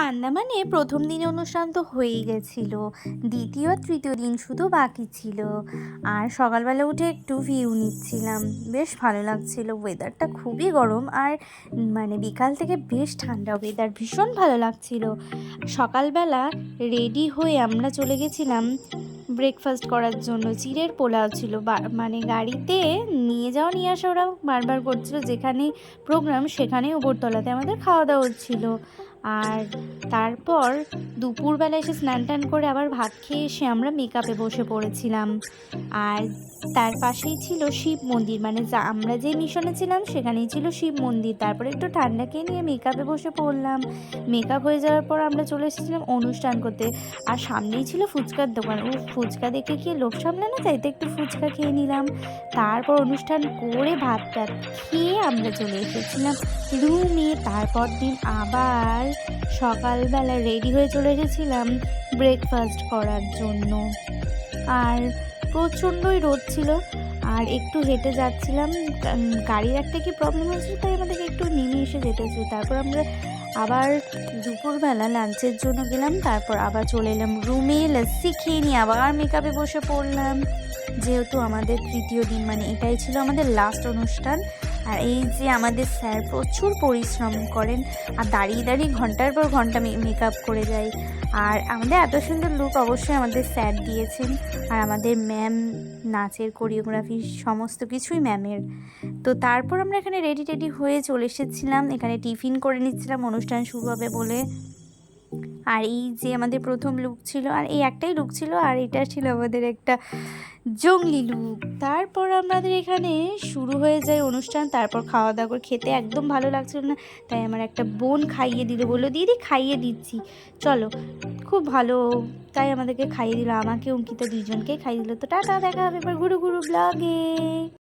আন্দামানে প্রথম দিনে অনুষ্ঠান তো হয়েই গেছিল। দ্বিতীয় আর তৃতীয় দিন শুধু বাকি ছিল। আর সকালবেলা উঠে একটু ভিউ নিচ্ছিলাম, বেশ ভালো লাগছিল। ওয়েদারটা খুবই গরম আর বিকাল থেকে বেশ ঠান্ডা ওয়েদার, ভীষণ ভালো লাগছিল। সকালবেলা রেডি হয়ে আমরা চলে গেছিলাম ব্রেকফাস্ট করার জন্য। চিড়ের পোলাও ছিল, গাড়িতে নিয়ে যাওয়া নিয়ে আসা ওরা বারবার করছিল, যেখানে প্রোগ্রাম সেখানেই উপরতলাতে আমাদের খাওয়া দাওয়া হচ্ছিল। আর তারপর দুপুরবেলা এসে স্নান টান করে আবার ভাত খেয়ে এসে আমরা মেকআপে বসে পড়েছিলাম। আর তার পাশেই ছিল শিব মন্দির, আমরা যে মিশনে ছিলাম সেখানেই ছিল শিব মন্দির। তারপরে একটু ঠান্ডা খেয়ে নিয়ে মেকআপে বসে পড়লাম। মেকআপ হয়ে যাওয়ার পর আমরা চলে এসেছিলাম অনুষ্ঠান করতে। আর সামনেই ছিল ফুচকার দোকান। ও ফুচকা দেখে কি লোভ সামলানো যায়, তো একটু ফুচকা খেয়ে নিলাম। তারপর অনুষ্ঠান করে ভাত টাত খেয়ে আমরা চলে এসেছিলাম রুমে। তারপর দিন আবার সকালবেলা রেডি হয়ে চলে এসেছিলাম ব্রেকফাস্ট করার জন্য। আর প্রচণ্ডই রোদ ছিল, আর একটু হেঁটে যাচ্ছিলাম। গাড়ির একটা কি প্রবলেম হয়েছিল, তাই আমাদেরকে একটু নেমে এসে যেতে হয়েছিল। তারপর আমরা আবার দুপুরবেলা লাঞ্চের জন্য গেলাম। তারপর আবার চলে এলাম রুমে, লস্যি খেয়ে নিয়ে আবার মেকআপে বসে পড়লাম। যেহেতু আমাদের তৃতীয় দিন, এটাই ছিল আমাদের লাস্ট অনুষ্ঠান। আর এই যে আমাদের স্যার প্রচুর পরিশ্রম করেন, আর দাঁড়িয়ে দাঁড়িয়ে ঘন্টার পর ঘন্টা মেকআপ করে যায়। আর আমাদের এত সুন্দর লুক অবশ্যই আমাদের স্যার দিয়েছেন। আর আমাদের ম্যাম নাচের কোরিওগ্রাফি সমস্ত কিছুই ম্যামের। তো তারপর আমরা এখানে রেডি হয়ে চলে এসেছিলাম, এখানে টিফিন করে নিচ্ছিলাম অনুষ্ঠান শুরু হবে বলে। আর এই যে আমাদের প্রথম লুক ছিল, আর এই একটাই লুক ছিল, আর এটা ছিল আমাদের একটা জংলি লুক। তারপর আমাদের এখানে শুরু হয়ে যায় অনুষ্ঠান। তারপর খাওয়া দাওয়া করে খেতে একদম ভালো লাগছিল না, তাই আমার একটা বোন খাইয়ে দিল, বললো দিদি খাইয়ে দিচ্ছি চলো। খুব ভালো, তাই আমাদেরকে খাইয়ে দিল, আমাকে অঙ্কিতা দুইজনকেই খাইয়ে দিল। তো টাটা, দেখা হবে এবার ঘুরু ঘুরু ব্লগে।